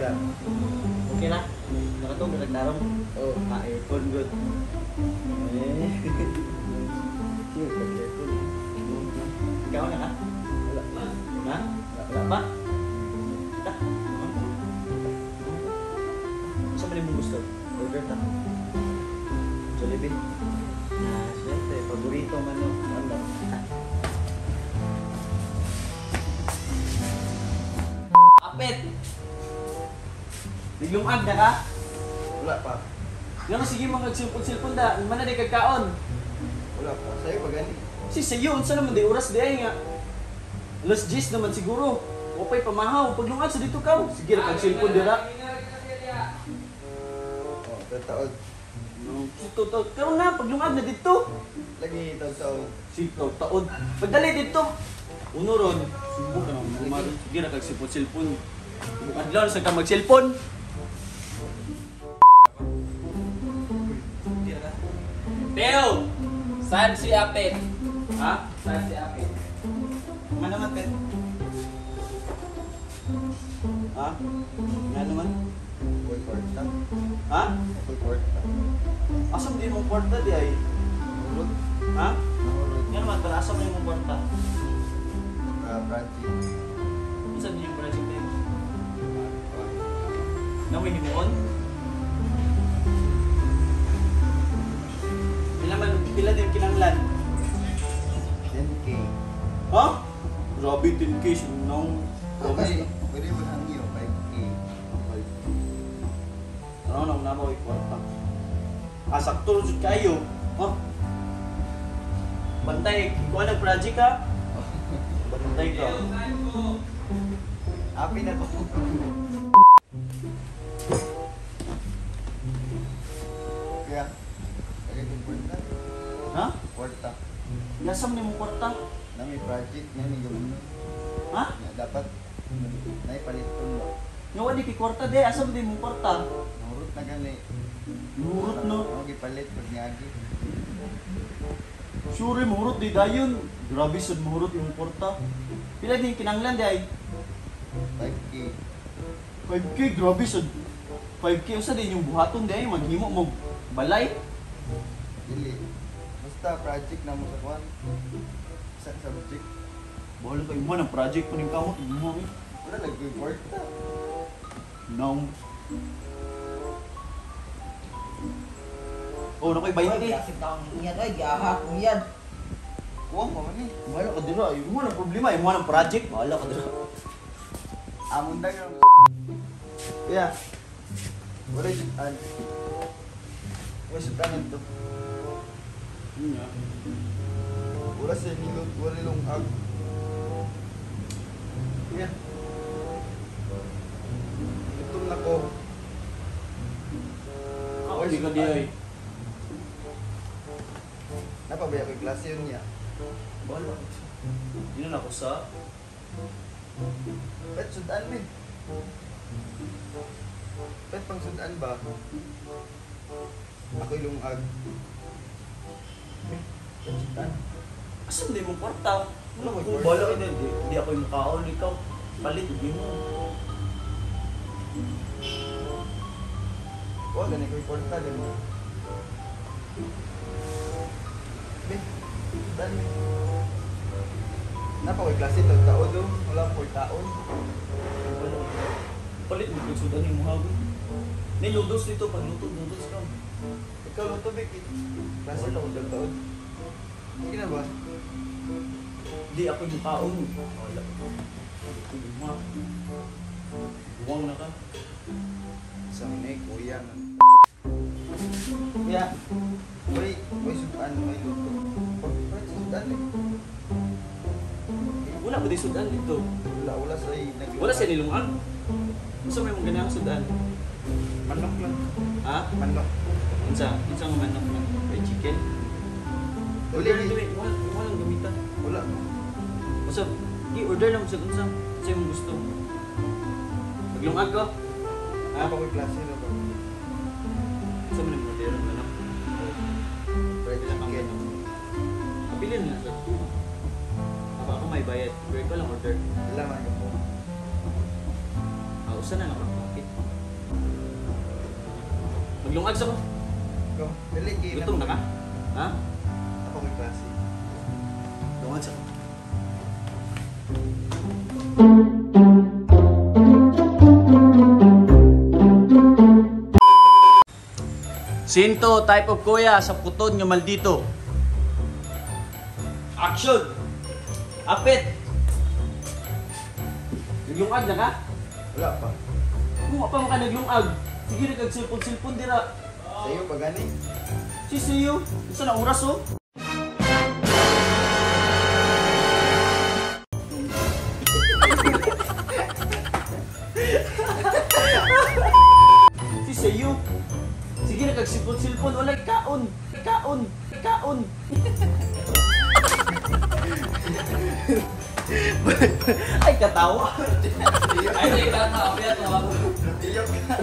ra. Okay na? Nakatong nagtarong. Oh, Phone good. cute ka careful. Ikaw na ka? Wala pa. Ha? Wala pa? Ta? Saan ba rin mo gusto? Order ta. Jollibee. Siyempre, paborito man no. Ano? Apet! Biglungag na ka? Wala pa. Nga sige mga silpon-silpon da. Mana di kagkaon? Wala pa. Sa'yo pa gani. Si sayo, unsa naman di oras di ay nga. Alas 10 naman siguro. Wapay pamahaw. Paglungag sa dito ka. Sige ra kag silpon dira. Oh, taon. Tuto, karon na paglungag na dito. Lagi taon. Sito taon. Pagdali dito. Uno ron. Subok ka na umaron. Sige ra kag silpon-silpon. Adlaw sa ka mag-silpon. Teo! Saan si Apet? Ha? Saan si Apet? Ano naman, Pet? Ha? Ano naman? Ako'y kwarta. Ha? Ako'y kwarta. Asam din mong kwarta di ay? Nahulog. Ha? Nahulog. Yan naman, para asam din mong kwarta? Francie. Saan din yung project na yun? Naway himuon? Pila din kinanglan? 10K. Ha? Grabe, 10K. Sinong... Okay. Pwede mo nang iyo, 5K. Ano nang nabaw kwarta? Sakto rin kayo. Ha? Bantay, ikaw ang project ka? Bantay ka. Happy na ko. Kaya, lagi itong kwarta. Ha? Kwarta. Yasam ni mong kwarta? Na may project na may gawin. Ha? Dapat, naipaliton mo. Nga wali kay kwarta de, asam din mong kwarta? Nahurot na gani. Murot no? Ako gipalit pag niyagi. Sure, murot di dayon. Grabe sad murot yung kwarta. Pila din kinanglan di ay? 5K. 5K, grabe sad. 5K, usa din yung buhaton di ay, maghimo mo balay. Dili. Basta project na mo sa kwan. Sa subject. Bahala kayo mo ng project pa rin kamot. Wala nag-report na. No. Oh, nakoy 20. Kasi taong iyan ay, giaha kong iyan. Kuwang pa man eh. Bahala ka dira. Yung mo ng problema, yung mo ng project. Bahala ka dira. Amon na yung... Kaya, wala yung... Wala yung tangan to. Yun nga. Wala sa nilog, wala yung ag. Kaya. Itong na ko. Ako, di ka di ay. Napabaya ko yung klase yun niya. Bahala. Yun na ako sa... Pet, sudan mo eh. Pet, pang sudan ba? Ako yung ag. Pet, sudan. Asan di mo kwarta? Wala mo Kung kwarta. bahala ka din. Di ako yung kaon. Ikaw, palit. Di mo. Wala, ganun ko yung kwarta din mo. Ben, sudan mo. Napakay klase tao do. Wala po taon. Wala. Palit mo yung sudan yung muhawin. May noodles dito. Pagluto, noodles ka. Ikaw lang to, Vicky. Klase lang ko taon. Sige na ba? Di ako yung kaon. Wala. Buwang na ka. Isang na kuya. Kaya, may sudan, may luto. Pag sudan eh. Wala ba di sudan dito? Wala sa nag- Wala siya nilungan. Gusto may mong ganang sudan? Manok lang. Ha? Manok. Insa nga manok na? May chicken? Uli, Order na walang gamitan. wala. Basta, i-order lang sa unsa. Sa yung gusto. Paglungag ko. Ha? Apa ko klase na ba? Sa man yung order ng manok. Fried Ilang ang chicken. manok. Pabilin na sa ako may bayad. Pero ko lang order. Wala man ko. Usa na lang ako. Naglungag sa ko. Go. Dali, kaya Gutom na ka? Ha? Ako may klase. Lungag sa ko. Sinto type of kuya sa puton nga maldito. Action! Apit! Naglungag na ka? Wala pa. Kung pa ka naglungag, sige na kag silpon dira. Sa'yo pa gani. Sisiyo, isa na oras oh. Sisiyo. Sige na kag silpon, wala kaon. Ay katawa. Ay, ikaw na. Kaya to. Iyok ka.